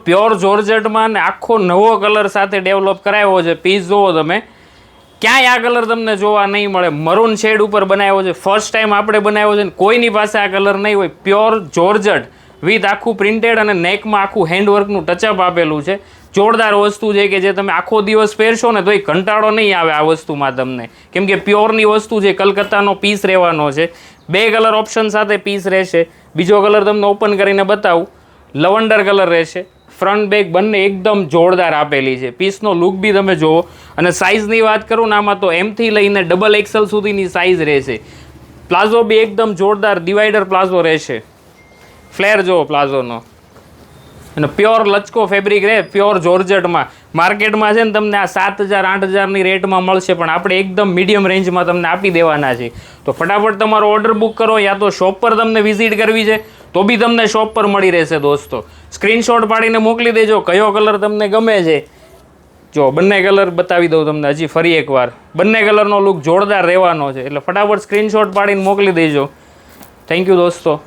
Pure જોર્જેટમાં ને આખો નવો કલર સાથે ડેવલપ કરાવ્યો છે. પીસ જુઓ તમે, ક્યાંય આ કલર તમને જોવા નહીં મળે. મરૂન શેડ ઉપર બનાવ્યો છે, ફર્સ્ટ ટાઈમ આપણે બનાવ્યો છે. કોઈની પાસે આ કલર નહીં હોય. પ્યોર જોર્જેટ વિથ આખું પ્રિન્ટેડ અને નેકમાં આખું હેન્ડવર્કનું ટચઅપ આપેલું છે. જોરદાર વસ્તુ છે કે જે તમે આખો દિવસ પહેરશો ને તોય કંટાળો નહીં આવે આ વસ્તુમાં તમને, કેમ કે પ્યોરની વસ્તુ છે. કલકત્તાનો પીસ રહેવાનો છે. 2 કલર ઓપ્શન સાથે પીસ રહેશે. બીજો કલર તમને ઓપન કરીને બતાવું, લવંડર કલર રહેશે. ફ્રન્ટ બેક બંને એકદમ જોરદાર આપેલી છે. પીસનો લુક બી તમે જુઓ. અને સાઇઝની વાત કરું ને આમાં તો એમથી લઈને XXL સુધીની સાઇઝ રહેશે. પ્લાઝો બી એકદમ જોરદાર ડિવાઈડર પ્લાઝો રહેશે. ફ્લેર જુઓ પ્લાઝોનો, અને પ્યોર લચકો ફેબ્રિક રહે પ્યોર જોર્જેટમાં. માર્કેટમાં છે ને તમને આ 7,000 8,000ની રેટમાં મળશે, પણ આપણે એકદમ મીડિયમ રેન્જમાં તમને આપી દેવાના છે. તો ફટાફટ તમારો ઓર્ડર બુક કરો, યા તો શોપ પર તમને વિઝિટ કરવી છે તો બી તમને શોપ પર મળી રહેશે દોસ્તો. સ્ક્રીનશોટ પાડીને મોકલી દેજો કયો કલર તમને ગમે છે. જો બંને કલર બતાવી દઉં તમને હજી ફરી એકવાર. બંને કલરનો લુક જોરદાર રહેવાનો છે, એટલે ફટાફટ સ્ક્રીનશોટ પાડીને મોકલી દેજો. થેન્ક યુ દોસ્તો.